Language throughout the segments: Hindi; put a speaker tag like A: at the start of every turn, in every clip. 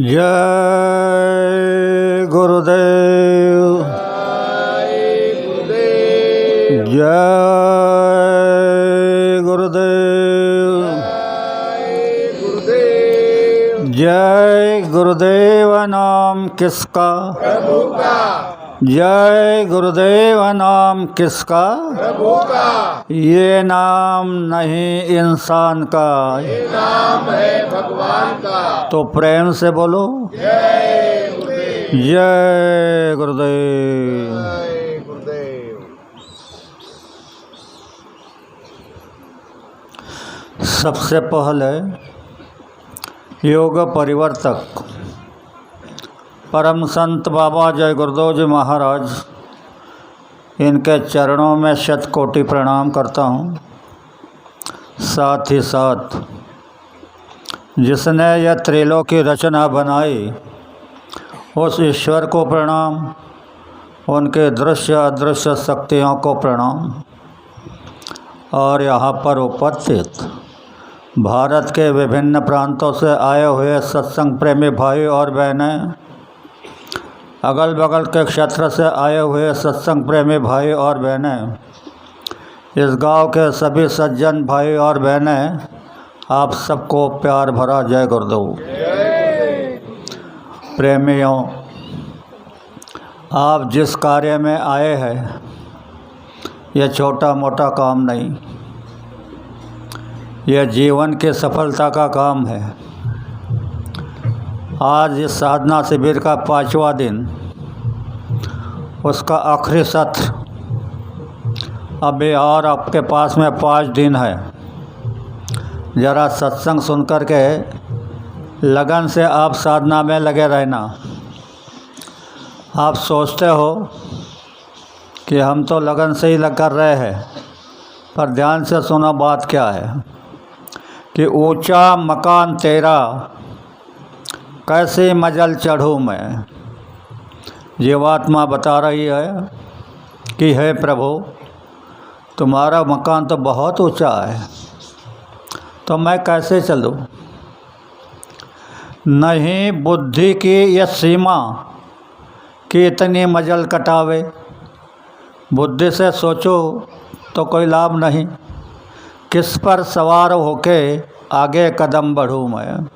A: जय गुरुदेव। जय गुरुदेव। जय गुरुदेव नाम किसका?
B: प्रभु का।
A: जय गुरुदेव नाम किसका?
B: प्रभु का।
A: ये नाम नहीं इंसान का,
B: ये नाम है भगवान का।
A: तो प्रेम से बोलो
B: जय गुरुदेव।
A: जय गुरुदेव।
B: जय गुरुदेव।
A: सबसे पहले योग परिवर्तक परम संत बाबा जय गुरुदेव जी महाराज, इनके चरणों में शतकोटि प्रणाम करता हूँ। साथ ही साथ जिसने यह त्रिलोक की रचना बनाई उस ईश्वर को प्रणाम, उनके दृश्य अदृश्य शक्तियों को प्रणाम, और यहाँ पर उपस्थित भारत के विभिन्न प्रांतों से आए हुए सत्संग प्रेमी भाई और बहनें, अगल बगल के क्षेत्र से आए हुए सत्संग प्रेमी भाई और बहनें, इस गांव के सभी सज्जन भाई और बहनें, आप सबको प्यार भरा जय गुरुदेव। प्रेमियों, आप जिस कार्य में आए हैं यह छोटा मोटा काम नहीं, यह जीवन की सफलता का काम है। आज इस साधना शिविर का 5वां दिन, उसका आखिरी सत्र, अभी और आपके पास में 5 दिन है। ज़रा सत्संग सुन कर के लगन से आप साधना में लगे रहना। आप सोचते हो कि हम तो लगन से ही लग कर रहे हैं, पर ध्यान से सुना बात क्या है कि ऊंचा मकान तेरा कैसे मजल चढ़ूँ मैं। जीवात्मा बता रही है कि हे प्रभु, तुम्हारा मकान तो बहुत ऊंचा है, तो मैं कैसे चलूँ। नहीं बुद्धि की यह सीमा कि इतनी मजल कटावे। बुद्धि से सोचो तो कोई लाभ नहीं। किस पर सवार होके आगे कदम बढ़ूँ मैं।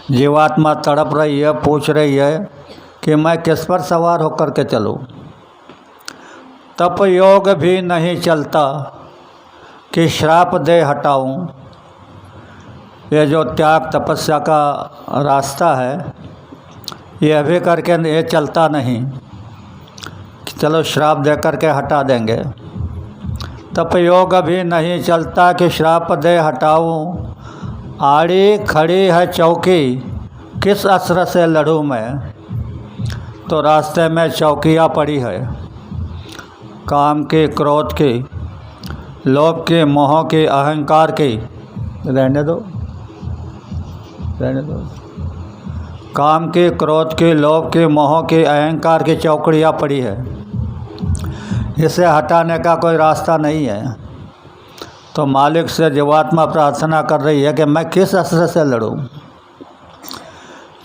A: जीवात्मा तड़प रही है, पूछ रही है कि मैं किस पर सवार होकर के चलूँ। तप योग भी नहीं चलता कि श्राप दे हटाऊँ। ये जो त्याग तपस्या का रास्ता है, यह भी करके ये चलता नहीं कि चलो श्राप दे करके हटा देंगे। तप योग भी नहीं चलता कि श्राप दे हटाऊँ। आड़ी खड़ी है चौकी, किस अस्त्र से लड़ूँ मैं। तो रास्ते में चौकियाँ पड़ी है, काम की, क्रोध की, लोभ की, मोह की, अहंकार की। रहने दो, रहने दो। काम की, क्रोध की, लोभ की, मोह की, अहंकार की चौकड़ियाँ पड़ी है। इसे हटाने का कोई रास्ता नहीं है। तो मालिक से जीवात्मा प्रार्थना कर रही है कि मैं किस अस्त्र से लड़ूं।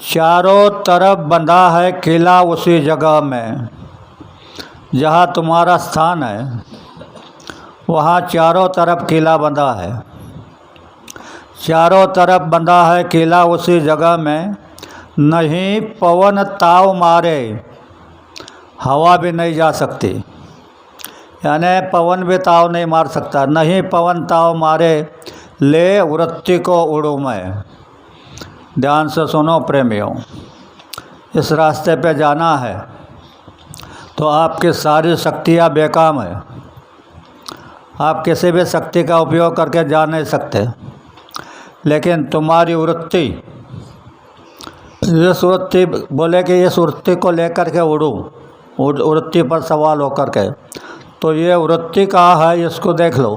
A: चारों तरफ बंधा है किला उसी जगह में जहाँ तुम्हारा स्थान है, वहाँ चारों तरफ किला बंधा है। चारों तरफ बंधा है किला उसी जगह में, नहीं पवन ताव मारे हवा भी नहीं जा सकती। यानी पवन भी ताव नहीं मार सकता। नहीं पवन ताव मारे ले वृत्ति को उड़ूँ मैं। ध्यान से सुनो प्रेमियों, इस रास्ते पे जाना है तो आपकी सारी शक्तियाँ बेकाम है। आप किसी भी शक्ति का उपयोग करके जा नहीं सकते, लेकिन तुम्हारी वृत्ति, इस वृत्ति बोले कि इस वृत्ति को लेकर के उड़ूँ, वृत्ति पर सवाल होकर के, तो ये वृत्ति कहाँ है इसको देख लो।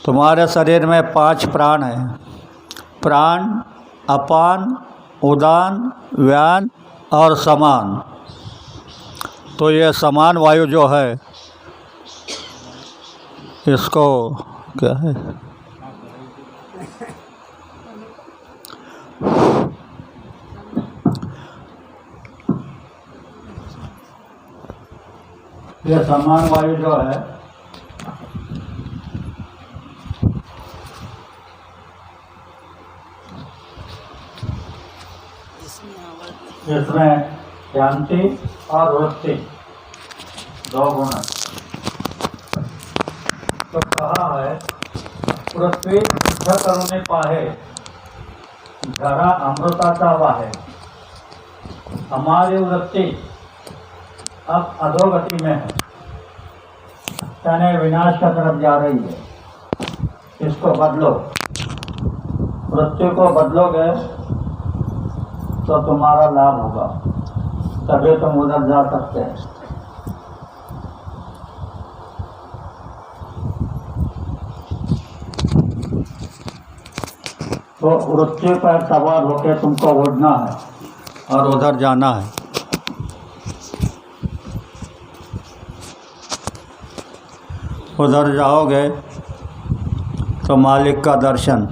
A: तुम्हारे शरीर में 5 प्राण हैं। प्राण, अपान, उदान, व्यान और समान। तो ये समान वायु जो है, इसको क्या है, ये समान वायु जो है इसमें शांति और वृत्ति दो गुण हैं। तो कहा है पृथ्वी करुणे पाहे धरा अमृताचा वाहे। हमारी वृत्ति अब अधोगति में है, यानी विनाश की तरफ जा रही है। इसको बदलो, वृत्ति को बदलोगे तो तुम्हारा लाभ होगा, तभी तुम उधर जा सकते हैं। तो वृत्ति पर सवार होकर तुमको उड़ना है और उधर जाना है। उधर जाओगे तो मालिक का दर्शन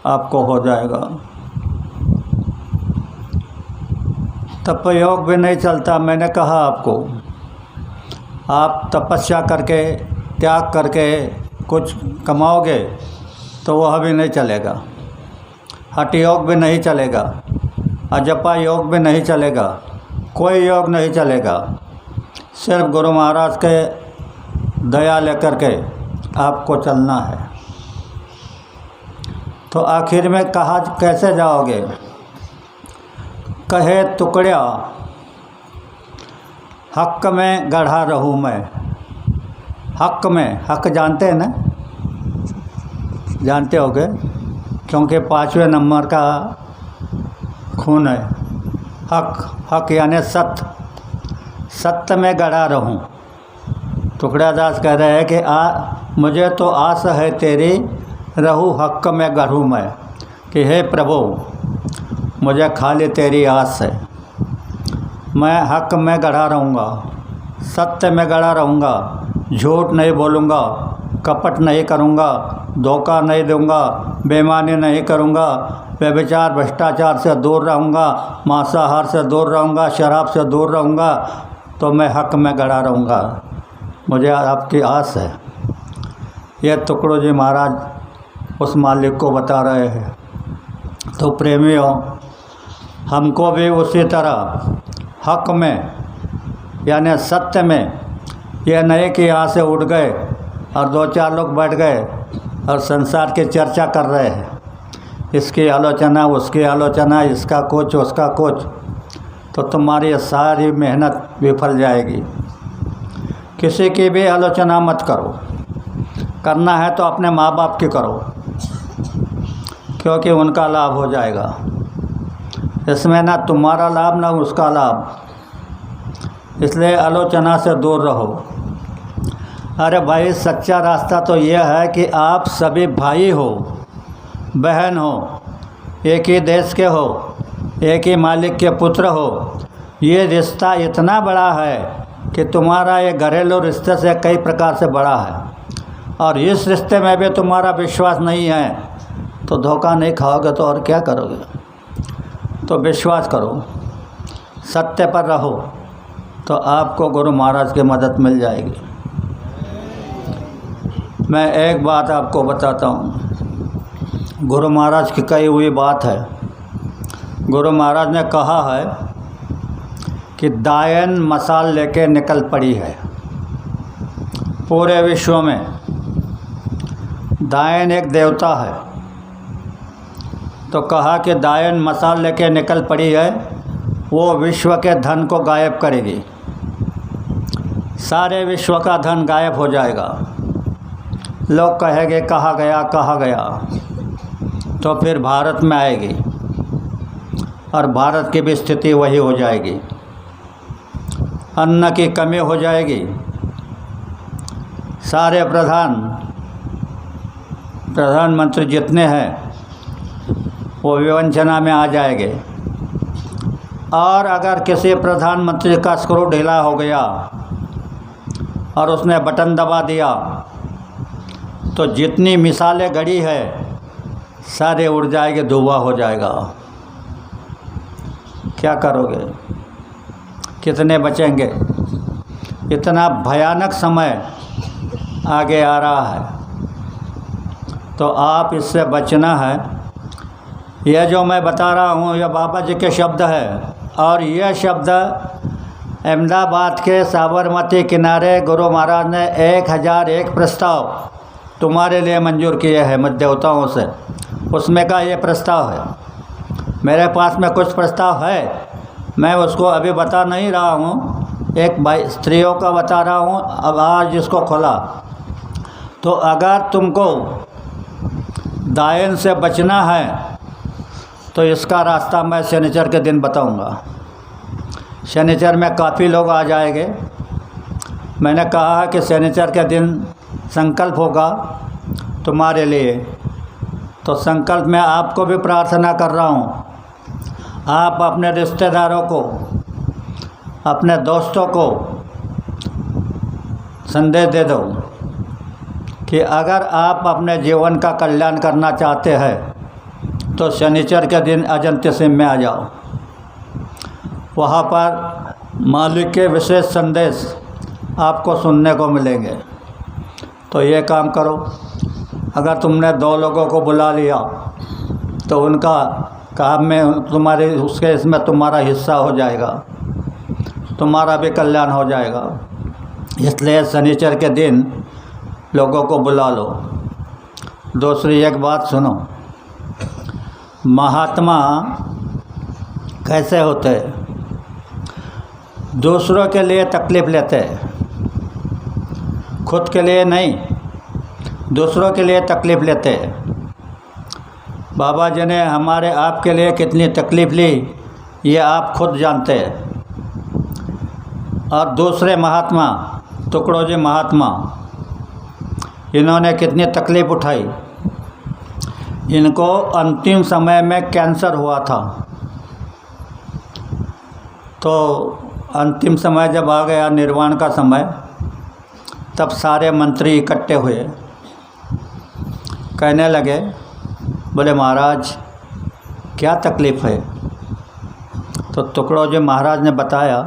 A: आपको हो जाएगा। तप योग भी नहीं चलता। मैंने कहा आपको, आप तपस्या करके त्याग करके कुछ कमाओगे तो वह भी नहीं चलेगा। हठ योग भी नहीं चलेगा, अजपा योग भी नहीं चलेगा, कोई योग नहीं चलेगा। सिर्फ गुरु महाराज के दया लेकर के आपको चलना है। तो आखिर में कहा कैसे जाओगे? कहे टुकड़ा हक में गढ़ा रहूँ मैं। हक में, हक जानते हैं ना, जानते होगे, क्योंकि 5वें नंबर का खून है। हक, हक यानी सत्य, सत्य में गढ़ा रहूँ। टुकड़ादास कह रहे हैं कि मुझे तो आस है तेरी, रहूँ हक में गढ़ूँ मैं। कि हे प्रभु, मुझे खाली तेरी आस है। मैं हक में गढ़ा रहूँगा, सत्य में गढ़ा रहूँगा, झूठ नहीं बोलूँगा, कपट नहीं करूँगा, धोखा नहीं दूँगा, बेईमानी नहीं करूँगा, व्यभिचार भ्रष्टाचार से दूर रहूँगा, मांसाहार से दूर रहूँगा, शराब से दूर रहूँगा। तो मैं हक में गढ़ा रहूँगा, मुझे आपकी आस है। ये टुकड़ो जी महाराज उस मालिक को बता रहे हैं। तो प्रेमियों, हमको भी उसी तरह हक में यानी सत्य में, यह नहीं कि यहाँ से उठ गए और 2-4 लोग बैठ गए और संसार की चर्चा कर रहे हैं, इसकी आलोचना उसकी आलोचना, इसका कुछ उसका कुछ, तो तुम्हारी सारी मेहनत विफल जाएगी। किसी की भी आलोचना मत करो, करना है तो अपने माँ बाप की करो, क्योंकि उनका लाभ हो जाएगा। इसमें ना तुम्हारा लाभ ना उसका लाभ, इसलिए आलोचना से दूर रहो। अरे भाई, सच्चा रास्ता तो यह है कि आप सभी भाई हो, बहन हो, एक ही देश के हो, एक ही मालिक के पुत्र हो। ये रिश्ता इतना बड़ा है कि तुम्हारा ये घरेलू रिश्ते से कई प्रकार से बड़ा है। और इस रिश्ते में भी तुम्हारा विश्वास नहीं है तो धोखा नहीं खाओगे तो और क्या करोगे? तो विश्वास करो, सत्य पर रहो, तो आपको गुरु महाराज की मदद मिल जाएगी। मैं एक बात आपको बताता हूँ, गुरु महाराज की कही हुई बात है। गुरु महाराज ने कहा है कि दायन मसाल लेके निकल पड़ी है। पूरे विश्व में दायन एक देवता है, तो कहा कि दायन मसाल लेके निकल पड़ी है, वो विश्व के धन को गायब करेगी। सारे विश्व का धन गायब हो जाएगा। लोग कहेंगे कहाँ गया कहाँ गया, तो फिर भारत में आएगी और भारत की भी स्थिति वही हो जाएगी। अन्न की कमी हो जाएगी। सारे प्रधानमंत्री जितने हैं वो विवंचना में आ जाएंगे। और अगर किसी प्रधानमंत्री का स्क्रू ढीला हो गया और उसने बटन दबा दिया तो जितनी मिसालें गढ़ी है सारे उड़ जाएंगे, धुआं हो जाएगा। क्या करोगे? कितने बचेंगे? इतना भयानक समय आगे आ रहा है, तो आप इससे बचना है। यह जो मैं बता रहा हूँ यह बाबा जी के शब्द है, और यह शब्द अहमदाबाद के साबरमती किनारे गुरु महाराज ने 1001 प्रस्ताव तुम्हारे लिए मंजूर किए हैं मध्य देवताओं से, उसमें का ये प्रस्ताव है। मेरे पास में कुछ प्रस्ताव है, मैं उसको अभी बता नहीं रहा हूँ, एक भाई स्त्रियों का बता रहा हूँ। अब आज जिसको खोला, तो अगर तुमको दायन से बचना है तो इसका रास्ता मैं शनिचर के दिन बताऊंगा। शनिचर में काफ़ी लोग आ जाएंगे। मैंने कहा कि शनिचर के दिन संकल्प होगा तुम्हारे लिए, तो संकल्प में आपको भी प्रार्थना कर रहा हूँ, आप अपने रिश्तेदारों को, अपने दोस्तों को संदेश दे दो कि अगर आप अपने जीवन का कल्याण करना चाहते हैं तो शनिचर के दिन अजंत सिंह में आ जाओ। वहाँ पर मालिक के विशेष संदेश आपको सुनने को मिलेंगे। तो ये काम करो, अगर तुमने 2 लोगों को बुला लिया तो उनका काम में तुम्हारे उसके इसमें तुम्हारा हिस्सा हो जाएगा, तुम्हारा भी कल्याण हो जाएगा। इसलिए शनिचर के दिन लोगों को बुला लो। दूसरी एक बात सुनो, महात्मा कैसे होते हैं? दूसरों के लिए तकलीफ़ लेते हैं, खुद के लिए नहीं, दूसरों के लिए तकलीफ़ लेते हैं। बाबा जी ने हमारे आपके लिए कितनी तकलीफ़ ली ये आप खुद जानते हैं। और दूसरे महात्मा टुकड़ो जी महात्मा, इन्होंने कितनी तकलीफ़ उठाई। इनको अंतिम समय में कैंसर हुआ था, तो अंतिम समय जब आ गया निर्वाण का समय, तब सारे मंत्री इकट्ठे हुए, कहने लगे, बोले महाराज क्या तकलीफ़ है? तो टुकड़ो जी महाराज ने बताया,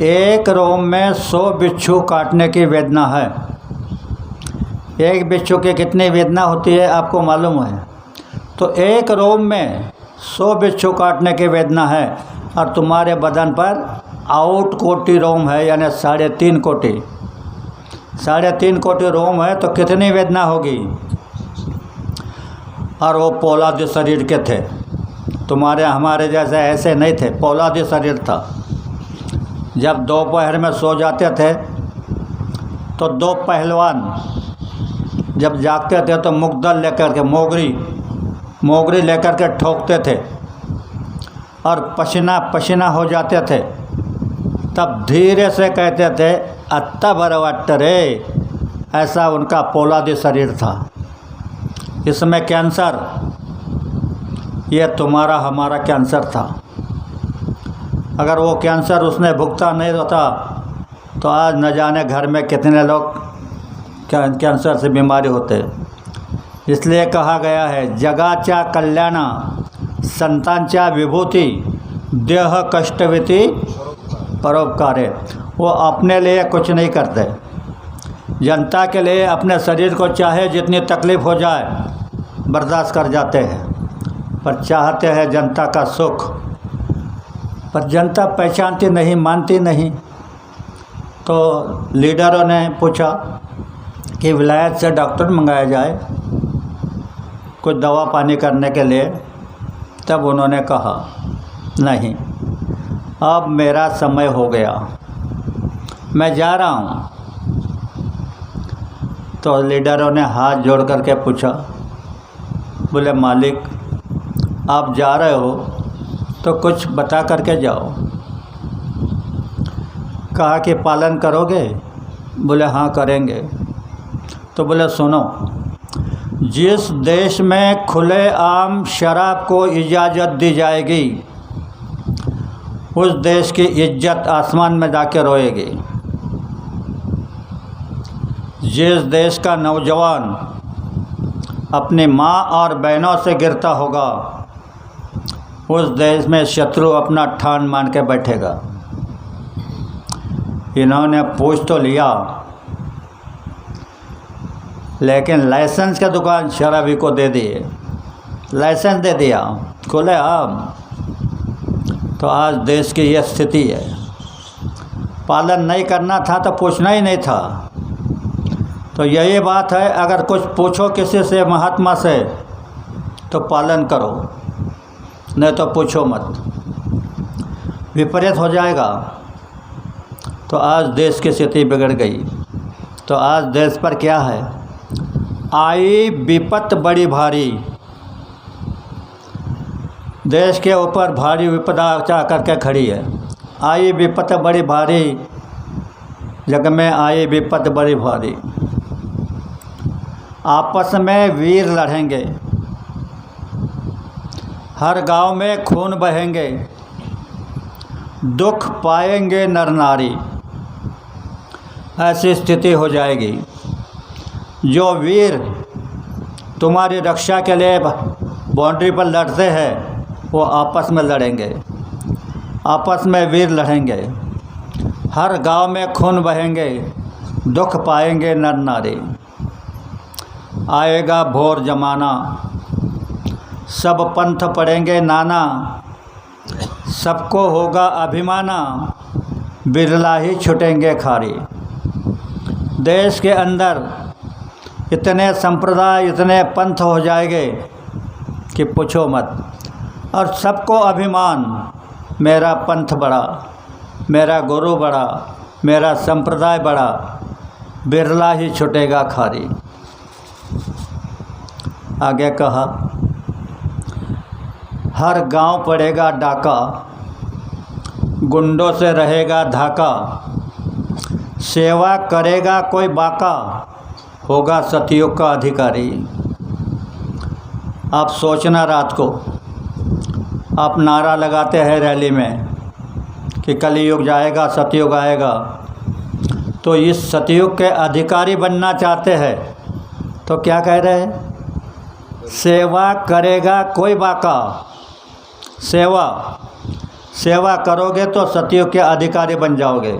A: एक रोम में 100 बिच्छू काटने की वेदना है। एक बिच्छू की कितनी वेदना होती है आपको मालूम है? तो एक रोम में 100 बिच्छू काटने की वेदना है, और तुम्हारे बदन पर आउट कोटि रोम है, यानी 3.5 कोटि, 3.5 कोटि रोम है, तो कितनी वेदना होगी। और वो पौलादी शरीर के थे, तुम्हारे हमारे जैसे ऐसे नहीं थे, पौलादी शरीर था। जब दोपहर में सो जाते थे तो 2 पहलवान जब जागते थे तो मुग्दल लेकर के मोगरी लेकर के ठोकते थे, और पसीना पसीना हो जाते थे। तब धीरे से कहते थे, अत्ता बरवट रे। ऐसा उनका पौलादी शरीर था। इसमें कैंसर, ये तुम्हारा हमारा कैंसर था। अगर वो कैंसर उसने भुगता नहीं होता तो आज न जाने घर में कितने लोग कैंसर से बीमारी होते। इसलिए कहा गया है, जगाच्या कल्याणा संतांच्या विभूति देह कष्टविति परोपकारे। वो अपने लिए कुछ नहीं करते, जनता के लिए अपने शरीर को चाहे जितनी तकलीफ़ हो जाए बर्दाश्त कर जाते हैं, पर चाहते हैं जनता का सुख। पर जनता पहचानती नहीं, मानती नहीं। तो लीडरों ने पूछा कि विलायत से डॉक्टर मंगाया जाए कुछ दवा पानी करने के लिए। तब उन्होंने कहा, नहीं, अब मेरा समय हो गया, मैं जा रहा हूँ। तो लीडरों ने हाथ जोड़ करके पूछा, बोले मालिक आप जा रहे हो तो कुछ बता करके जाओ। कहा कि पालन करोगे? बोले हाँ करेंगे। तो बोले सुनो, जिस देश में खुलेआम शराब को इजाज़त दी जाएगी उस देश की इज्जत आसमान में जाकर रोएगी। जिस देश का नौजवान अपनी माँ और बहनों से गिरता होगा उस देश में शत्रु अपना ठान मान के बैठेगा। इन्होंने पूछ तो लिया, लेकिन लाइसेंस का दुकान शराबी को दे दिए, लाइसेंस दे दिया, खोले आप। तो आज देश की यह स्थिति है। पालन नहीं करना था तो पूछना ही नहीं था। तो यही बात है, अगर कुछ पूछो किसी से, महात्मा से, तो पालन करो, नहीं तो पूछो मत, विपरीत हो जाएगा। तो आज देश की स्थिति बिगड़ गई। तो आज देश पर क्या है? आई विपत बड़ी भारी, देश के ऊपर भारी विपदा चा करके खड़ी है। आई विपत बड़ी भारी, जग में आई विपत बड़ी भारी। आपस में वीर लड़ेंगे, हर गांव में खून बहेंगे, दुख पाएंगे नर नारी। ऐसी स्थिति हो जाएगी। जो वीर तुम्हारी रक्षा के लिए बाउंड्री पर लड़ते हैं, वो आपस में लड़ेंगे, आपस में वीर लड़ेंगे, हर गांव में खून बहेंगे, दुख पाएंगे नर नारी। आएगा भोर जमाना, सब पंथ पड़ेंगे नाना, सबको होगा अभिमाना, बिरला ही छुटेंगे खारी। देश के अंदर इतने संप्रदाय, इतने पंथ हो जाएंगे कि पूछो मत, और सबको अभिमान, मेरा पंथ बड़ा, मेरा गुरु बड़ा, मेरा संप्रदाय बड़ा, बिरला ही छुटेगा खारी। आगे कहा, हर गांव पड़ेगा डाका, गुंडों से रहेगा धाका, सेवा करेगा कोई बाका, होगा सतयुग का अधिकारी। आप सोचना, रात को आप नारा लगाते हैं रैली में कि कलयुग जाएगा, सतयुग आएगा। तो इस सतयुग के अधिकारी बनना चाहते हैं तो क्या कह रहे हैं? सेवा करेगा कोई बाका। सेवा करोगे तो सतयुग के अधिकारी बन जाओगे।